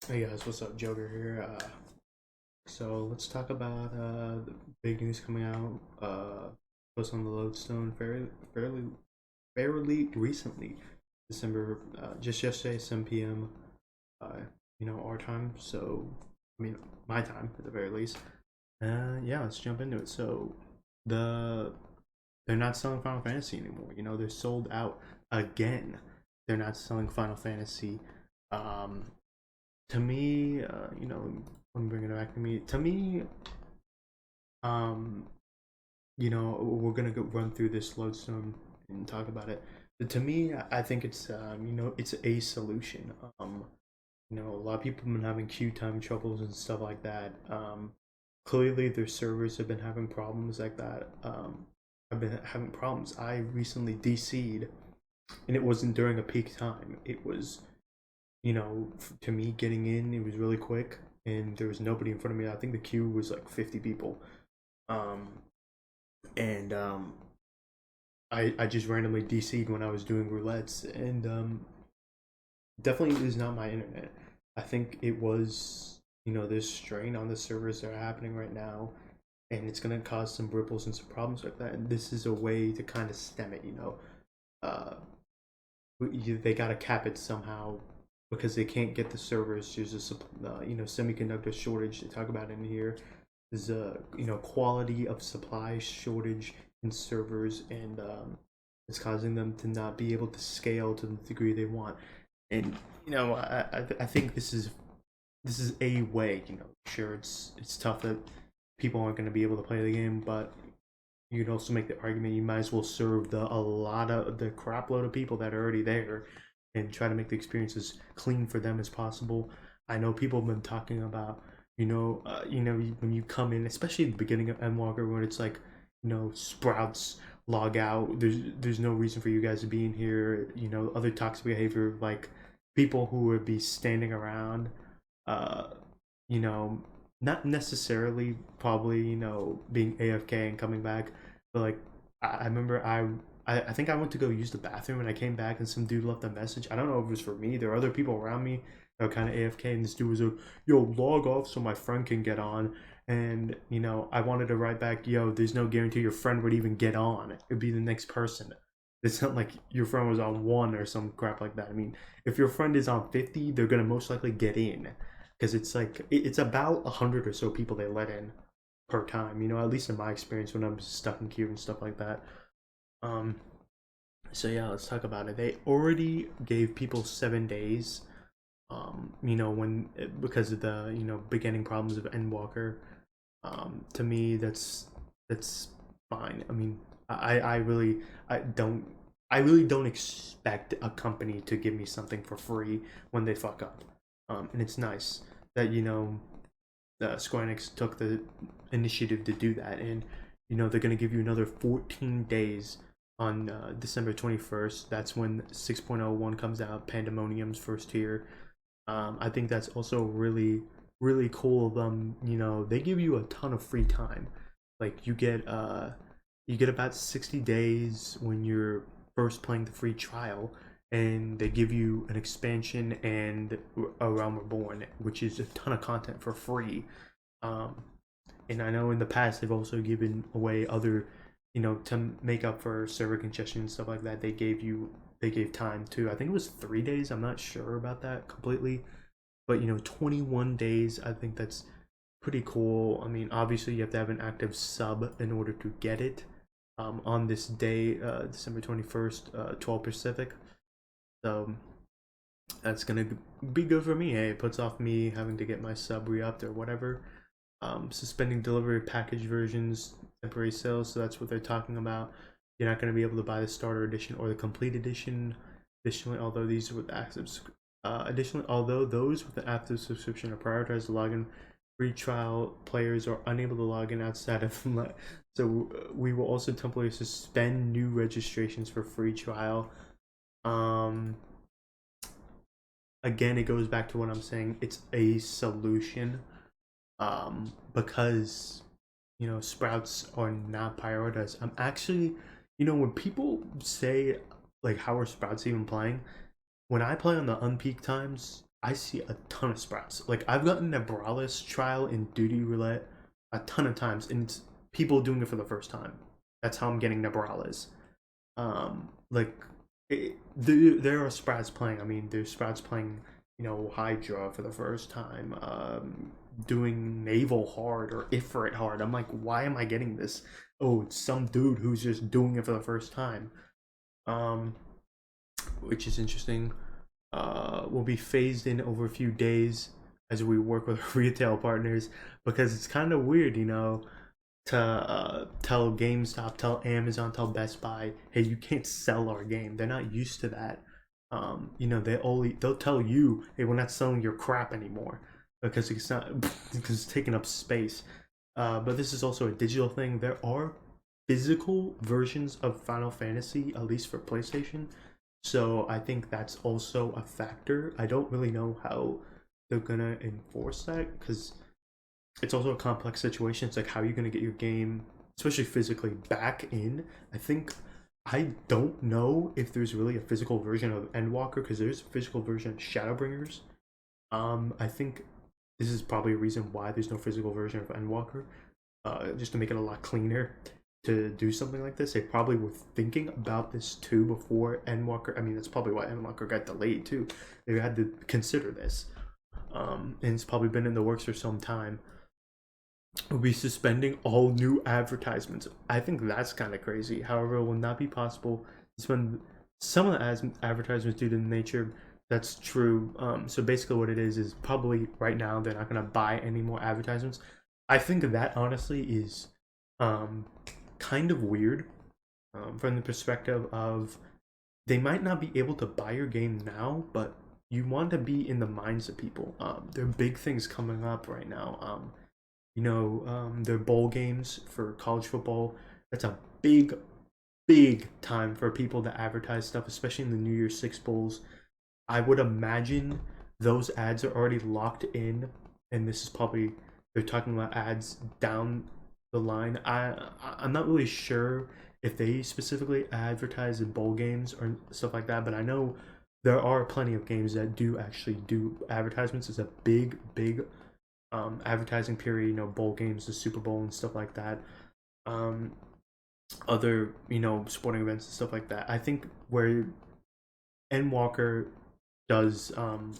Hey guys, what's up? Joker here. So let's talk about the big news coming out. Was on the Lodestone fairly recently, December, just yesterday, 7 p.m. Uh, our time. So, I mean, my time at the very least. Yeah, let's jump into it. So, the they're not selling Final Fantasy anymore. They're sold out again. They're not selling Final Fantasy. Um, to me, I'm bringing it back to me, um, we're gonna run through this lodestone and talk about it. But to me, I think it's a solution. A lot of people have been having queue time troubles and stuff like that. Clearly, their servers have been having problems like that. I've been having problems. I recently DC'd, and it wasn't during a peak time. It was to me getting in, it was really quick, and there was nobody in front of me. I think the queue was like 50 people, um, and I just randomly DC'd when I was doing roulettes, and definitely it was not my internet. I think it was this strain on the servers that are happening right now, and it's gonna cause some ripples and some problems like that. And this is a way to kind of stem it. Uh, they gotta cap it somehow because they can't get the servers. There's semiconductor shortage. They talk about it in here. There's a quality of supply shortage in servers, and it's causing them to not be able to scale to the degree they want. And I think this is a way. Sure, it's tough that people aren't going to be able to play the game, but you can also make the argument you might as well serve a lot of the crap load of people that are already there and try to make the experience as clean for them as possible. I know people have been talking about, when you come in, especially at the beginning of Endwalker, when it's like, sprouts log out. There's no reason for you guys to be in here. Other toxic behavior, like people who would be standing around, uh, you know, not necessarily probably being AFK and coming back, but like I remember I think I went to go use the bathroom and I came back and some dude left a message. I don't know if it was for me. There are other people around me that were kind of AFK, and this dude was like, "Yo, log off so my friend can get on." And I wanted to write back, "Yo, there's no guarantee your friend would even get on. It'd be the next person. It's not like your friend was on one or some crap like that. I mean, if your friend is on 50, they're gonna most likely get in, because it's like it's about 100 or so people they let in per time. At least in my experience when I'm stuck in queue and stuff like that. Um, so yeah, let's talk about it. They already gave people 7 days. When because of the beginning problems of Endwalker. To me, that's fine. I mean, I really I really don't expect a company to give me something for free when they fuck up. And it's nice that Square Enix took the initiative to do that, and they're gonna give you another 14 days on December 21st. That's when 6.01 comes out, Pandemonium's first tier. I think that's also really cool of them. They give you a ton of free time. Like you get about 60 days when you're first playing the free trial, and they give you an expansion and a Realm Reborn, which is a ton of content for free. Um, and I know in the past they've also given away other, to make up for server congestion and stuff like that. They gave time too. I think it was 3 days. I'm not sure about that completely, but 21 days. I think that's pretty cool. I mean, obviously you have to have an active sub in order to get it. On this day, December 21st, 12 Pacific. So that's gonna be good for me. Hey, it puts off me having to get my sub re-upped or whatever. Suspending delivery package versions, temporary sales. So that's what they're talking about. You're not going to be able to buy the starter edition or the complete edition. Additionally, although those with an active subscription are prioritized to log in, free trial players are unable to log in outside of. So we will also temporarily suspend new registrations for free trial. Um, Again, it goes back to what I'm saying. It's a solution, because sprouts are not prioritized. I'm actually, when people say like how are sprouts even playing, when I play on the unpeaked times, I see a ton of sprats. Like I've gotten a Brawless trial in Duty Roulette a ton of times, and it's people doing it for the first time. That's how I'm getting Nebrales. Like there are Sprouts playing. I mean, there's Sprouts playing, Hydra for the first time. Doing Naval hard or Ifrit hard. I'm like, why am I getting this? Oh, it's some dude who's just doing it for the first time. Um, which is interesting. Will be phased in over a few days as we work with retail partners because it's kind of weird, to tell GameStop, tell Amazon, tell Best Buy, hey, you can't sell our game. They're not used to that. They'll tell you, hey, we're not selling your crap anymore because it's not because it's taking up space. But this is also a digital thing. There are physical versions of Final Fantasy, at least for PlayStation. So I think that's also a factor. I don't really know how they're gonna enforce that because it's also a complex situation. It's like how are you gonna get your game, especially physically, back in? I don't know if there's really a physical version of Endwalker because there's a physical version of Shadowbringers. I think this is probably a reason why there's no physical version of Endwalker. Just to make it a lot cleaner to do something like this. They probably were thinking about this too before Endwalker. I mean, that's probably why Endwalker got delayed too. They had to consider this. And it's probably been in the works for some time. We'll be suspending all new advertisements. I think that's kind of crazy. However, it will not be possible to suspend some of the advertisements due to the nature. That's true. So basically, what it is probably right now they're not going to buy any more advertisements. I think that honestly is kind of weird from the perspective of they might not be able to buy your game now, but you want to be in the minds of people. There are big things coming up right now. Their bowl games for college football. That's a big time for people to advertise stuff, especially in the New Year's Six bowls. I would imagine those ads are already locked in, and this is probably they're talking about ads down the line. I'm not really sure if they specifically advertise in bowl games or stuff like that, but I know there are plenty of games that do actually do advertisements. It's a big advertising period, bowl games, the Super Bowl and stuff like that. Other, sporting events and stuff like that. I think where Endwalker does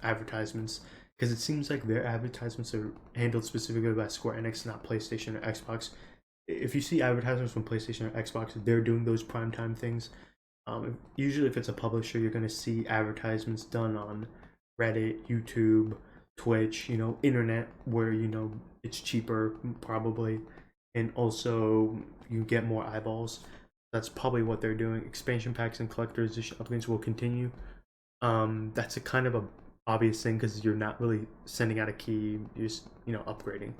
advertisements, because it seems like their advertisements are handled specifically by Square Enix, not PlayStation or Xbox. If you see advertisements from PlayStation or Xbox, they're doing those primetime things. Usually, if it's a publisher, you're going to see advertisements done on Reddit, YouTube, Twitch, internet, where it's cheaper probably, and also you get more eyeballs. That's probably what they're doing. Expansion packs and collector's edition upgrades will continue. That's a kind of a obvious thing because you're not really sending out a key, you're just upgrading.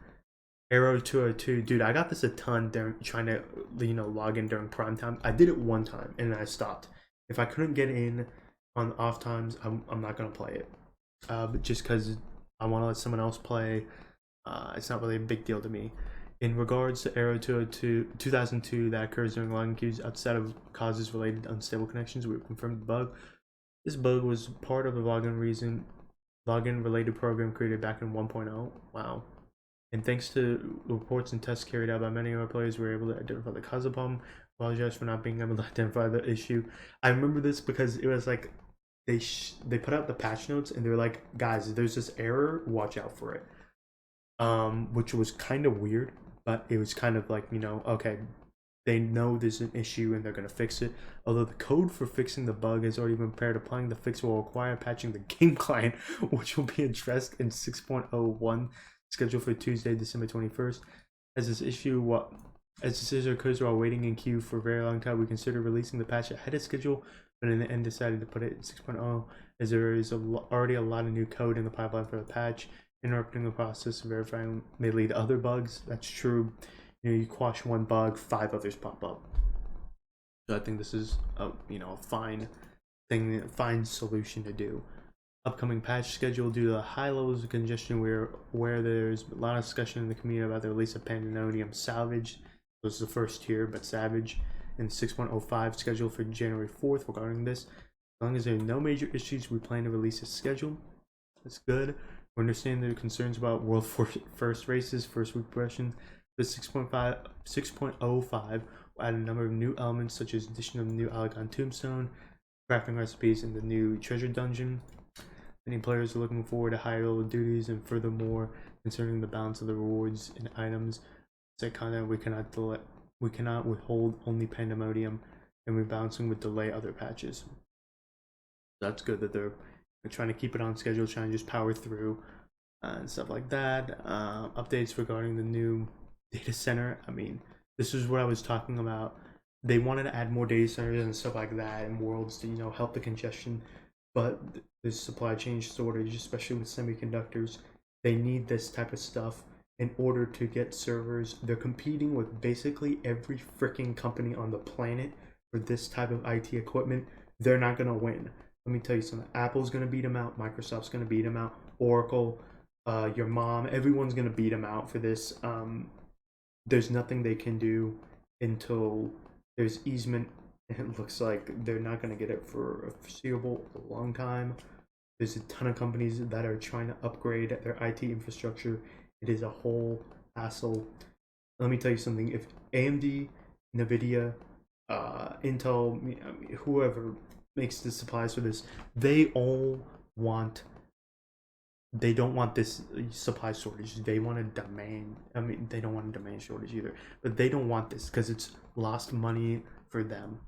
Arrow 202, dude, I got this a ton during trying to log in during prime time. I did it one time and then I stopped. If I couldn't get in on off times, I'm not gonna play it. But just because I want to let someone else play, it's not really a big deal to me. In regards to Arrow 202 2002 that occurs during login queues outside of causes related to unstable connections, we've confirmed the bug. This bug was part of the login related program created back in 1.0. Wow. And thanks to reports and tests carried out by many of our players, we were able to identify the cause of the problem. Apologize for not being able to identify the issue. I remember this because it was like they put out the patch notes and they were like, guys, there's this error, watch out for it. Which was kind of weird, but it was kind of like, okay, they know there's an issue and they're going to fix it. Although the code for fixing the bug has already been prepared, applying the fix will require patching the game client, which will be addressed in 6.01, scheduled for Tuesday, December 21st. As this issue occurs while waiting in queue for a very long time, we consider releasing the patch ahead of schedule, but in the end decided to put it in 6.0 as there is already a lot of new code in the pipeline for the patch. Interrupting the process of verifying may lead to other bugs. That's true. You quash one bug, 5 others pop up. So I think this is a fine thing, fine solution to do. Upcoming patch schedule due to the high levels of congestion. We're aware there's a lot of discussion in the community about the release of Pandemonium Salvage. This is the first tier, but Savage, and 6.05 scheduled for January 4th regarding this. As long as there are no major issues, we plan to release a schedule. It's good. We understand their concerns about world first races, first week progression. The 6.05 will add a number of new elements, such as addition of the new Alagon Tombstone, crafting recipes, and the new treasure dungeon. Many players are looking forward to higher level duties, and furthermore, concerning the balance of the rewards and items. It's content we cannot withhold only Pandemonium, and we're balancing with delay other patches. That's good that they're trying to keep it on schedule, trying to just power through and stuff like that. Updates regarding the new data center. I mean, this is what I was talking about. They wanted to add more data centers and stuff like that and worlds to, you know, help the congestion, but this supply chain shortage, especially with semiconductors, they need this type of stuff in order to get servers. They're competing with basically every freaking company on the planet for this type of IT equipment. They're not gonna win. Let me tell you something. Apple's gonna beat them out. Microsoft's gonna beat them out. Oracle, your mom, everyone's gonna beat them out for this. There's nothing they can do until there's easement. It looks like they're not gonna get it for a foreseeable long time. There's a ton of companies that are trying to upgrade their IT infrastructure. It is a whole hassle. Let me tell you something. If AMD, Nvidia, Intel, I mean, whoever makes the supplies for this, they all want, they don't want this supply shortage. They want a demand. I mean, they don't want a demand shortage either, but they don't want this because it's lost money for them,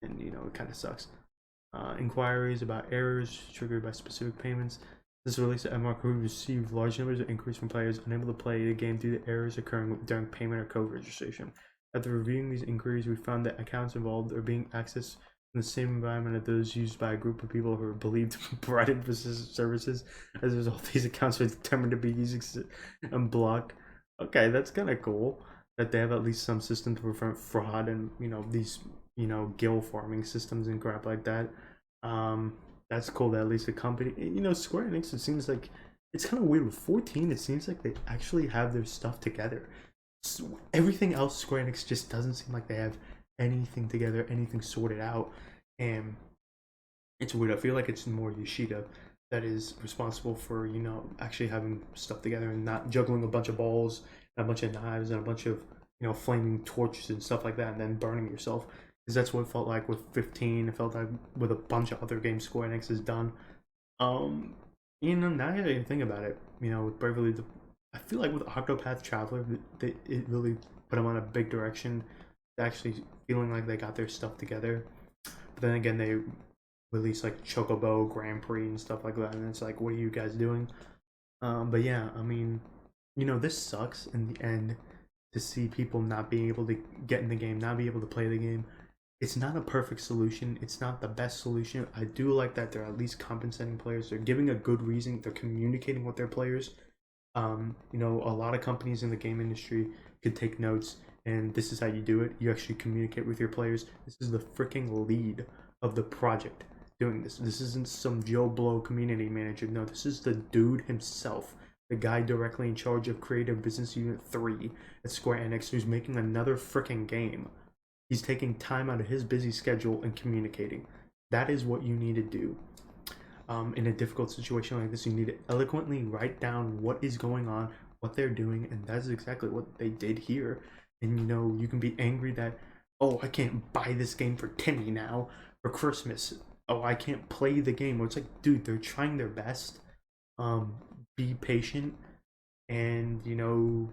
and you know, it kind of sucks. Inquiries about errors triggered by specific payments. This release at MR Crew received large numbers of inquiries from players unable to play the game due to errors occurring during payment or code registration. After reviewing these inquiries, we found that accounts involved are being accessed in the same environment as those used by a group of people who are believed to provide emphasis services. As a result, these accounts are determined to be used and blocked. Okay, that's kind of cool that they have at least some system to prevent fraud and, you know, these, you know, guild farming systems and crap like that. That's cool that at least a company, you know, Square Enix, it seems like it's kind of weird with 14. It seems like they actually have their stuff together. So everything else, Square Enix just doesn't seem like they have anything together, anything sorted out, and it's weird. I feel like it's more Yoshida that is responsible for, you know, actually having stuff together and not juggling a bunch of balls and a bunch of knives and a bunch of, you know, flaming torches and stuff like that, and then burning yourself. Because that's what it felt like with 15. It felt like with a bunch of other games Square Enix has done. You know, now that I think about it, you know, with Bravely, I feel like with Octopath Traveler, it really put them on a big direction, actually feeling like they got their stuff together. But then again, they release like Chocobo Grand Prix and stuff like that, and it's like, what are you guys doing? But yeah, I mean, you know, this sucks in the end to see people not being able to get in the game, not be able to play the game. It's not a perfect solution. It's not the best solution. I do like that they're at least compensating players. They're giving a good reason. They're communicating with their players. You know, a lot of companies in the game industry could take notes, and this is how you do it. You actually communicate with your players. This is the freaking lead of the project doing this. This isn't some Joe Blow community manager. No, this is the dude himself, the guy directly in charge of Creative Business Unit 3 at Square Enix, who's making another freaking game. He's taking time out of his busy schedule and communicating. That is what you need to do. In a difficult situation like this, you need to eloquently write down what is going on, what they're doing, and that's exactly what they did here. And you know, you can be angry that, oh, I can't buy this game for Timmy now for Christmas. Oh, I can't play the game. Well, it's like, dude, they're trying their best. Be patient. And you know,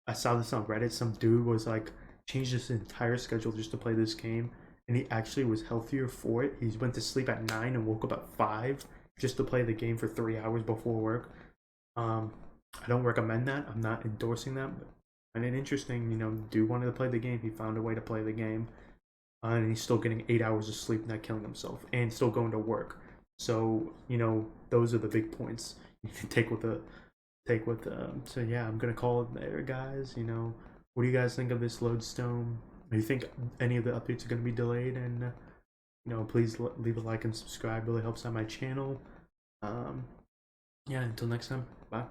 I saw this on Reddit. Some dude was like, changed his entire schedule just to play this game, and he actually was healthier for it. He went to sleep at 9 and woke up at 5 just to play the game for 3 hours before work. I don't recommend that. I'm not endorsing that, but I find it interesting. You know, dude wanted to play the game. He found a way to play the game, and he's still getting 8 hours of sleep, not killing himself, and still going to work. So you know, those are the big points you can take with so yeah, I'm gonna call it there, guys. You know, what do you guys think of this lodestone? Do you think any of the updates are going to be delayed? And you know, please leave a like and subscribe. Really helps out my channel. Yeah, until next time, bye.